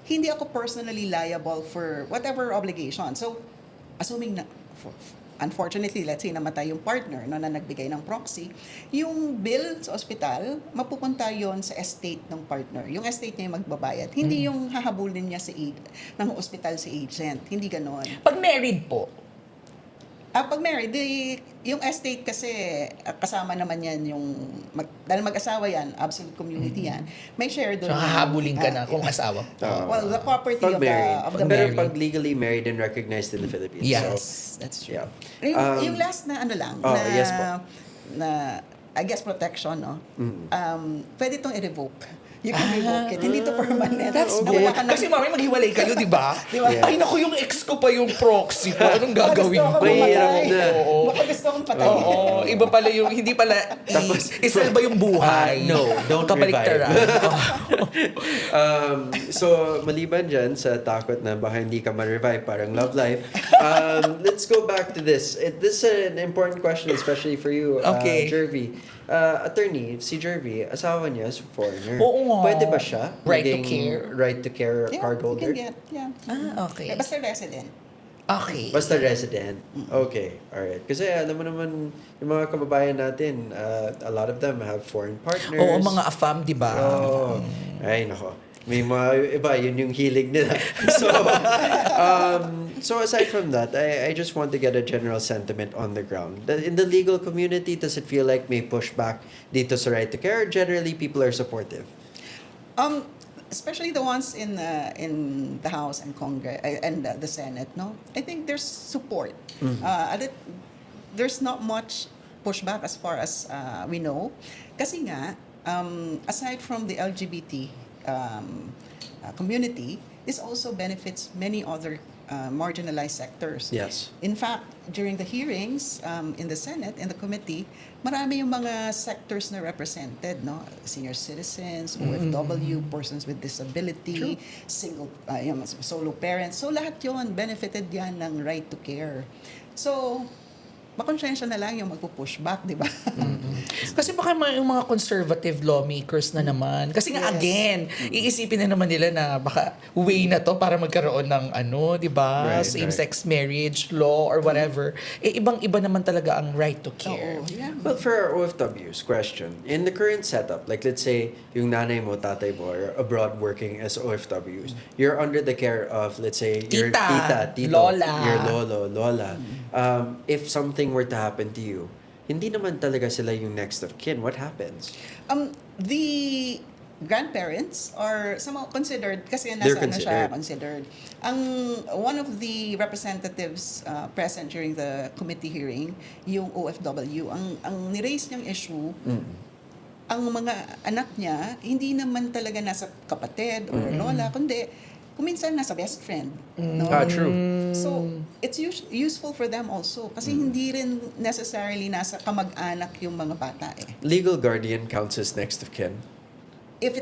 hindi ako personally liable for whatever obligation. So, assuming na, unfortunately, let's say namatay yung partner na nagbigay ng proxy, yung bill sa ospital, mapupunta yon sa estate ng partner. Yung estate niya yung magbabayad. Hindi yung hahabulin niya ng ospital si agent. Hindi ganon. Pag married po, Pag married, yung estate kasi, kasama naman yan yung, dahil mag-asawa yan, absolute community yan, may share doon. so hahabulin ka na kung asawa. Well, the property Pag married. of the Pero married. pag legally married and recognized in the Philippines. Yes. So, That's true. yeah. Yung last na ano lang, yes po. na, I guess protection, no? Pwede itong i-revoke. You can revoke it. Hindi ito permanent. That's Na good. wala ka na- Kasi mamaya maghiwalay kayo, di ba? Di ba? Ay, naku, yung ex ko pa yung proxy ko. Anong gagawin Baka ko? gusto Mahirap akong na. patay. Oo. Baka gusto akong patay. Oo, iba pala yung, hindi pala, isalba yung buhay. No, don't Kabaliktaran. So, maliban dyan sa takot na baka hindi ka ma-revive, parang love life, let's go back to this. This is an important question, especially for you, Okay. Jervy. Attorney, si Jervy, asawa niya is foreigner. Oo nga. Pwede ba siya? Right to maging care? Right to care Yeah, card you holder? can get, yeah. Okay. Basta resident. Okay. Basta resident. Okay. Alright. Kasi alam mo naman, yung mga kababayan natin, a lot of them have foreign partners. Oo, mga AFAM, di ba? Oh, ay nako. May mga iba, yun yung hilig nila. So aside from that, I just want to get a general sentiment on the ground. In the legal community, does it feel like may pushback dito sa right to care? Or generally, people are supportive? Especially the ones in the House and Congress and the Senate, no? I think there's support. There's not much pushback as far as we know. Kasi nga, aside from the LGBT community, this also benefits many other marginalized sectors. Yes. In fact, during the hearings in the Senate, in the committee, marami yung mga sectors na represented, no? Senior citizens, OFW, persons with disability, yung solo parents. So lahat yon benefited yan ng right to care. So, makonsensya na lang yung magpo-push back, di ba? Kasi baka yung mga conservative lawmakers na naman. Kasi nga Yes. again, iisipin na naman nila na baka way na to para magkaroon ng ano, di ba? Right, Same-sex marriage law or whatever. Ibang-iba naman talaga ang right to care. Oo, yeah. Well, for our OFWs, question. In the current setup, like let's say, yung nanay mo, tatay mo, are abroad working as OFWs, you're under the care of, let's say, your Tita, tito, lola. your lolo, lola. If something were to happen to you, hindi naman talaga sila yung next of kin. What happens? The grandparents are somehow considered, kasi They're nasa ano siya considered. considered. One of the representatives present during the committee hearing, yung OFW, ang niraise niyang issue, ang mga anak niya, hindi naman talaga nasa kapatid or lola, kundi kuminsan nasa best friend. No? True. So, it's useful for them also. Kasi hindi rin necessarily nasa kamag-anak yung mga bata eh. Legal guardian counts as next of kin. If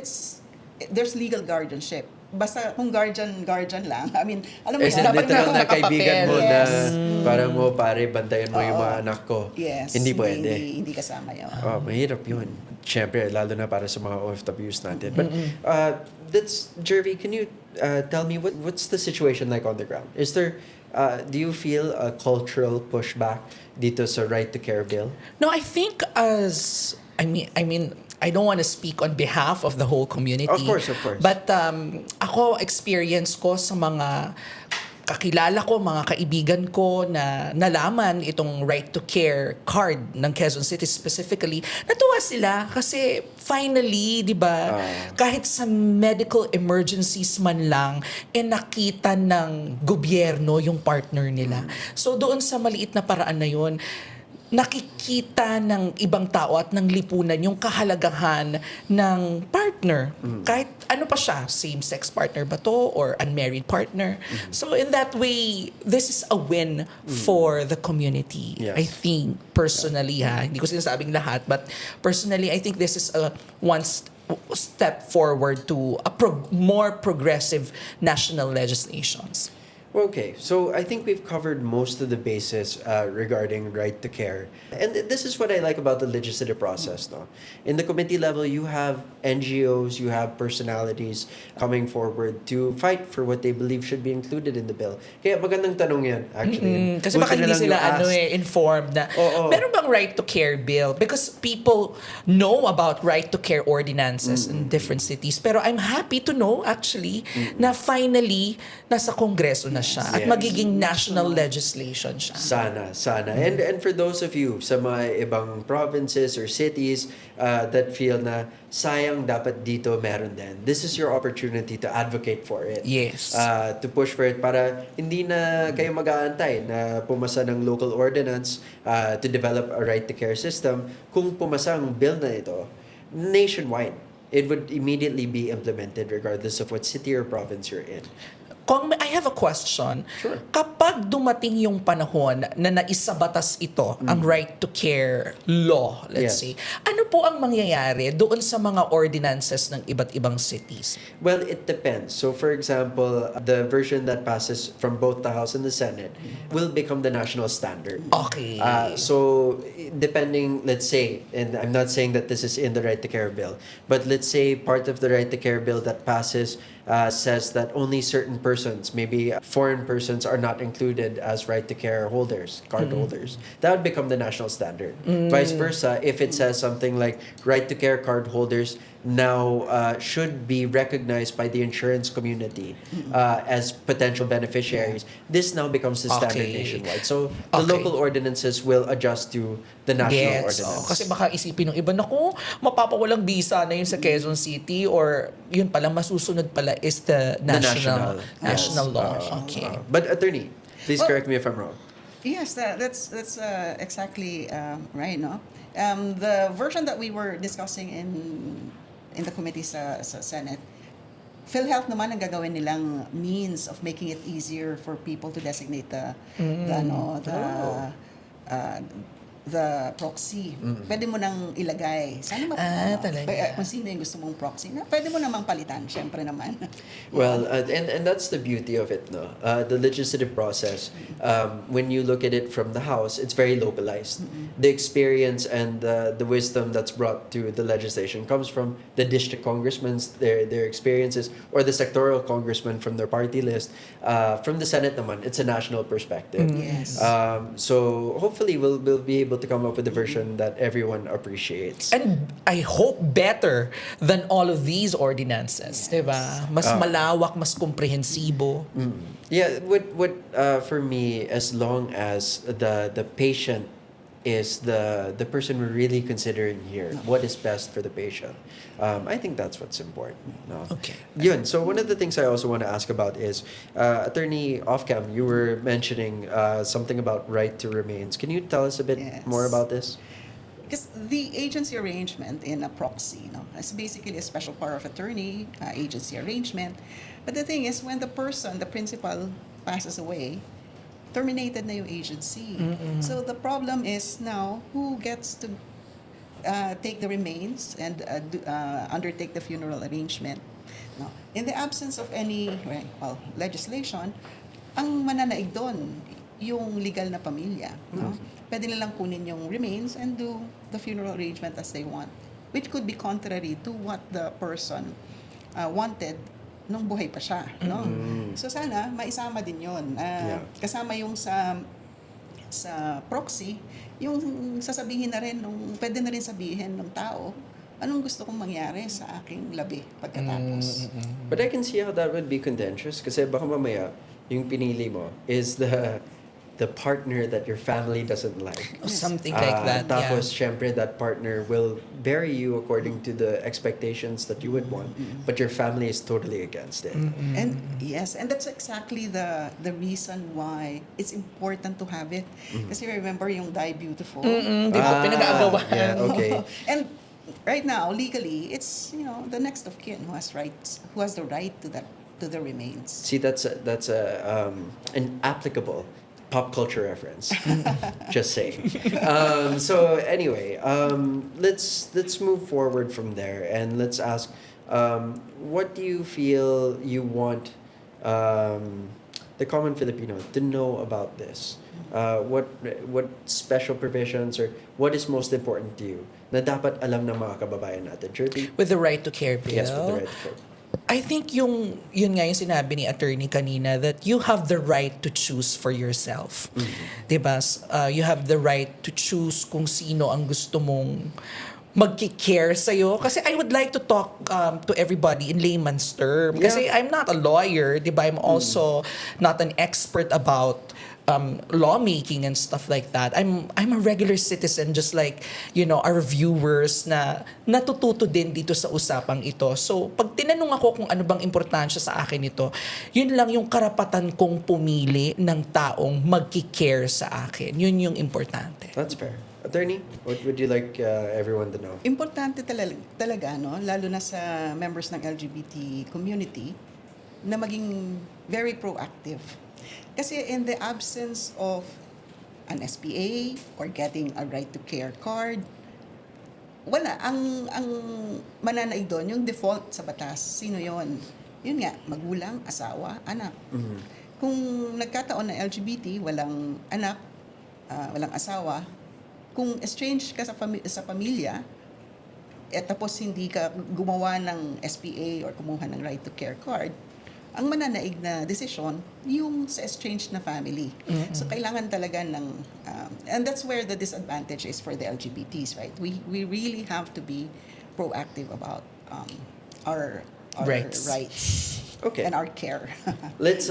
there's legal guardianship. Basta kung guardian lang. I mean, alam mo Is yun, it dapat literal na nakapapel. kaibigan mo Yes. na parang mo, pare, bantayan mo yung Oo. mga anak ko? Yes. Hindi pwede. Hindi kasama yun. Oh, mahirap yun. Siyempre, lalo na para sa mga OFWs natin. But that's Jervy, can you tell me what's the situation like on the ground? Is there do you feel a cultural pushback dito sa right to care bill? No, I think I mean, I don't want to speak on behalf of the whole community. Of course. But ako, experience ko sa mga kakilala ko, mga kaibigan ko na nalaman itong right to care card ng Quezon City specifically, natuwa sila kasi finally, di ba, kahit sa medical emergencies man lang, nakita ng gobyerno yung partner nila. So doon sa maliit na paraan na yun, nakikita ng ibang tao at ng lipunan yung kahalagahan ng partner. Kahit ano pa siya, same-sex partner ba to or unmarried partner. So in that way, this is a win for the community. Yes. I think, personally hindi ko sinasabing lahat, but personally, I think this is a step forward to a more progressive national legislations. Okay, so I think we've covered most of the bases regarding right to care. And this is what I like about the legislative process. No? In the committee level, you have NGOs, you have personalities coming forward to fight for what they believe should be included in the bill. Kaya magandang tanong yan, actually. Kasi Buti baka na hindi lang sila you asked. informed na Oo. meron bang right to care bill? Because people know about right to care ordinances in different cities. Pero I'm happy to know actually na finally nasa Kongreso na siya at Yes. magiging national legislation siya. Sana. And for those of you sa mga ibang provinces or cities that feel na sayang dapat dito meron din, this is your opportunity to advocate for it. Yes. To push for it para hindi na kayo mag-aantay na pumasa ng local ordinance to develop a right to care system. Kung pumasa ang bill na ito, nationwide, it would immediately be implemented regardless of what city or province you're in. I have a question. Sure. Kapag dumating yung panahon na naisabatas ito, ang right to care law, let's Yes. say, ano po ang mangyayari doon sa mga ordinances ng iba't ibang cities? Well, it depends. So, for example, the version that passes from both the House and the Senate will become the national standard. Okay. So, depending, let's say, and I'm not saying that this is in the right to care bill, but let's say part of the right to care bill that passes says that only certain persons, maybe foreign persons, are not included as right to care holders, card holders. That would become the national standard. Vice versa, if it says something like right to care card holders now should be recognized by the insurance community as potential beneficiaries, this now becomes the standard Okay. nationwide. So the Okay. local ordinances will adjust to the national Yes. ordinance. Kasi baka isipin ng iba, naku, mapapawalang visa na yun sa Quezon City or yun pala, masusunod pala is the The national yes. law. Okay. But attorney, please Well- correct me if I'm wrong. Yes, that's exactly right, no? The version that we were discussing in the committee sa Senate, PhilHealth naman ang gagawin nilang means of making it easier for people to designate the the proxy. Pwede mo nang ilagay. Sana talaga. kung sino yung gusto mong proxy. Pwede mo namang palitan, syempre naman. Well, and that's the beauty of it, no? The legislative process, when you look at it from the House, it's very localized. The experience and the wisdom that's brought to the legislation comes from the district congressmen's, their experiences, or the sectoral congressmen from their party list. From the Senate naman, it's a national perspective. Yes. So hopefully we'll be able to come up with a version that everyone appreciates. And I hope better than all of these ordinances, Yes. diba? Mas malawak, mas komprehensibo. Yeah, for me, as long as the patient is the person we're really considering here, what is best for the patient, I think that's what's important. No? Okay. Yun. So one of the things I also want to ask about is, Attorney Offcam, you were mentioning something about right to remains. Can you tell us a bit Yes. more about this? Because the agency arrangement in a proxy, is basically a special power of attorney, agency arrangement. But the thing is, when the principal passes away, terminated na yung agency. So the problem is now, who gets to take the remains and undertake the funeral arrangement? No. In the absence of any legislation, ang mananaig doon, yung legal na pamilya. No? Pwede nilang kunin yung remains and do the funeral arrangement as they want, which could be contrary to what the person wanted nung buhay pa siya. No? So sana, maisama din yun. Kasama yung sa proxy, yung sasabihin na rin, pwede na rin sabihin ng tao, anong gusto kong mangyari sa aking labi pagkatapos. But I can see how that would be contentious kasi baka mamaya yung pinili mo is the partner that your family doesn't like. Or something like that, Tapos, syempre, that partner will bury you according to the expectations that you would want, but your family is totally against it. And yes, and that's exactly the reason why it's important to have it. Kasi remember yung Die Beautiful? Di ba? Pinag-aagawan. Yeah, okay. And right now, legally, it's the next of kin who has the right to the remains. See, that's an applicable pop culture reference. Just saying. So anyway, let's move forward from there and let's ask, what do you feel you want the common Filipino to know about this? What special provisions or what is most important to you na dapat alam ng mga kababayan natin? Jerby? With the right to care bill. Yes, with the right to care. I think yun nga yung sinabi ni attorney kanina, that you have the right to choose for yourself. Diba? You have the right to choose kung sino ang gusto mong magki-care sa'yo. Kasi I would like to talk to everybody in layman's term. Kasi I'm not a lawyer, diba? I'm also not an expert about lawmaking and stuff like that. I'm a regular citizen, just like our viewers na natututo din dito sa usapang ito. So pag tinanong ako kung ano bang importansya sa akin ito, yun lang yung karapatan kong pumili ng taong magki-care sa akin. Yun yung importante. That's fair. Attorney, what would you like everyone to know? Importante talaga, lalo na sa members ng LGBT community, na maging very proactive. Kasi in the absence of an SPA or getting a right to care card, wala. Ang mananaig doon, yung default sa batas, sino yon? Yun nga, magulang, asawa, anak. Kung nagkataon na LGBT, walang anak, walang asawa, kung estranged ka sa pamilya, tapos hindi ka gumawa ng SPA or kumuha ng right to care card, ang mananaig na desisyon, yung sa estranged na family. So, kailangan talaga ng... and that's where the disadvantage is for the LGBTs, right? We really have to be proactive about our rights. Okay. And our care. Let's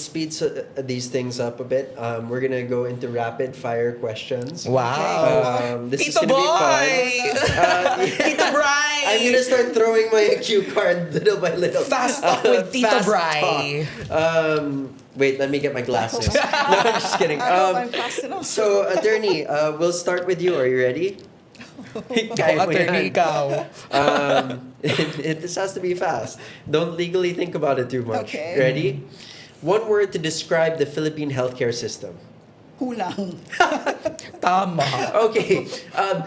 speed these things up a bit. We're gonna go into rapid fire questions. Wow. This is Tito gonna Boy! be fun. Tito Bry! I'm gonna start throwing my cue card little by little. Fast talk with Tito Fast Bry. talk. Wait, let me get my glasses. No, I'm just kidding. I hope I'm fast enough. So, attorney, we'll start with you. Are you ready? Kaya mo Attorney, yan. ikaw. This has to be fast. Don't legally think about it too much. Okay. Ready? One word to describe the Philippine healthcare system. kulang. Tama. Okay,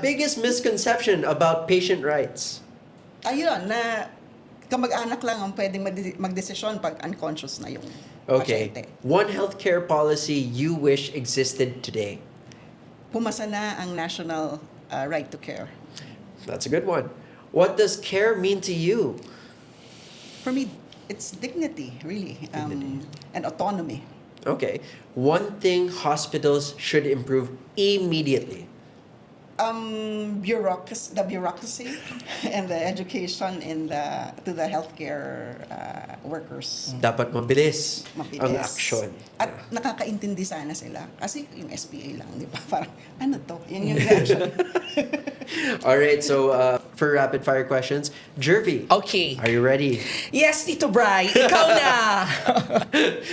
biggest misconception about patient rights. Ayun, na kamag-anak lang ang pwedeng magdesisyon pag unconscious na yung Okay, pasyente. one healthcare policy you wish existed today. Pumasa na ang national right to care. That's a good one. What does care mean to you? For me, it's dignity, really, and autonomy. Okay, one thing hospitals should improve immediately. The bureaucracy and the education to the healthcare workers. Dapat mabilis, Mabilis. ang action. At nakakaintindi sana sila. Kasi yung SPA lang, di ba? Parang, ano to? Yun yung reaction. All right, so for rapid fire questions, Jervy, Okay. are you ready? Yes, Tito Bri. Ikaw na.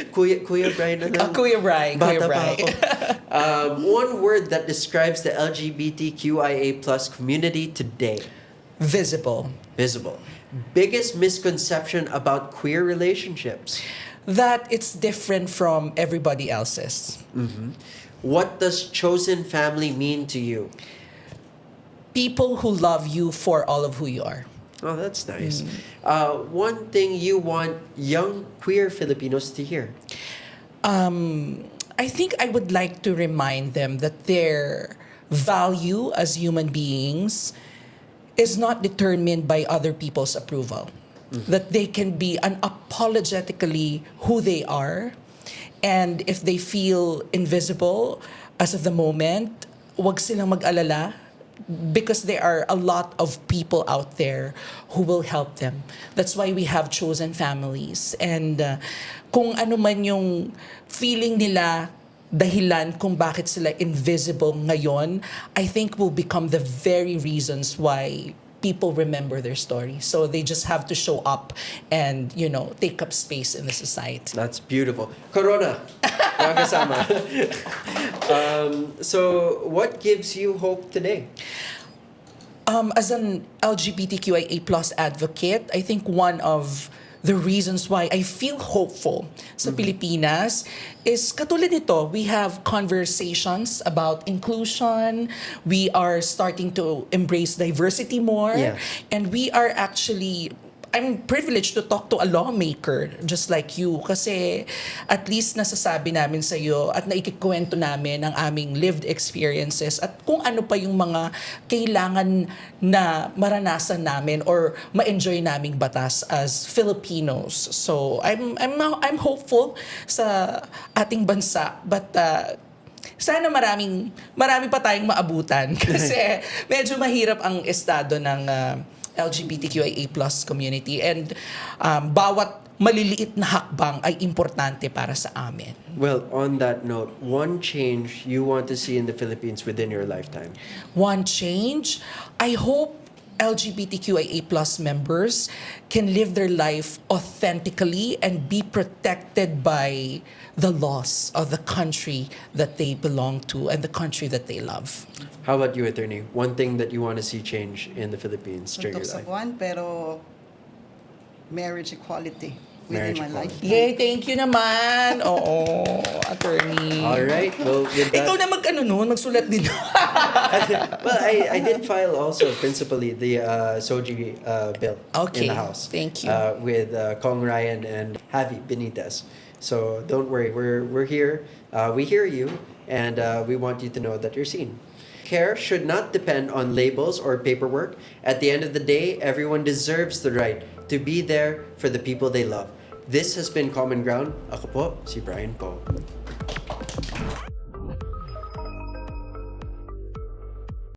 Kuya Brian na lang. Kuya Bri. Kuya Bata pa Bri. ako. One word that describes the LGBTQIA plus community today. Visible. Visible. Biggest misconception about queer relationships. That it's different from everybody else's. What does chosen family mean to you? People who love you for all of who you are. Oh, that's nice. One thing you want young queer Filipinos to hear. I think I would like to remind them that their value as human beings is not determined by other people's approval. That they can be unapologetically who they are. And if they feel invisible as of the moment, wag silang mag-alala because there are a lot of people out there who will help them. That's why we have chosen families. And kung ano man yung feeling nila, dahilan kung bakit sila invisible ngayon, I think will become the very reasons why people remember their story. So they just have to show up and, take up space in the society. That's beautiful. Corona, mga kasama. So, what gives you hope today? As an LGBTQIA plus advocate, I think one of the reasons why I feel hopeful sa Pilipinas is katulad nito, we have conversations about inclusion, we are starting to embrace diversity more, Yeah. and we are actually, I'm privileged to talk to a lawmaker just like you kasi at least nasasabi namin sa iyo at naikikwento namin ang aming lived experiences at kung ano pa yung mga kailangan na maranasan namin or ma-enjoy naming batas as Filipinos. So I'm hopeful sa ating bansa but sana marami pa tayong maabutan kasi medyo mahirap ang estado ng LGBTQIA plus community and bawat maliliit na hakbang ay importante para sa amin. Well, on that note, one change you want to see in the Philippines within your lifetime? One change, I hope LGBTQIA plus members can live their life authentically and be protected by the laws of the country that they belong to and the country that they love. How about you, attorney? One thing that you want to see change in the Philippines during Suntok your sa life? buwan, pero marriage equality within Marriage my life. equality. Yay, thank you naman. Oo, attorney. All right. Well, with that, Ikaw na magsulat din. well, I did file also principally the SOGI bill Okay, in the House. thank you. With Kong Ryan and Javi Benitez. So don't worry, we're here. We hear you, and we want you to know that you're seen. Care should not depend on labels or paperwork. At the end of the day, everyone deserves the right to be there for the people they love. This has been Common Ground. Ako po, si Brian Poe.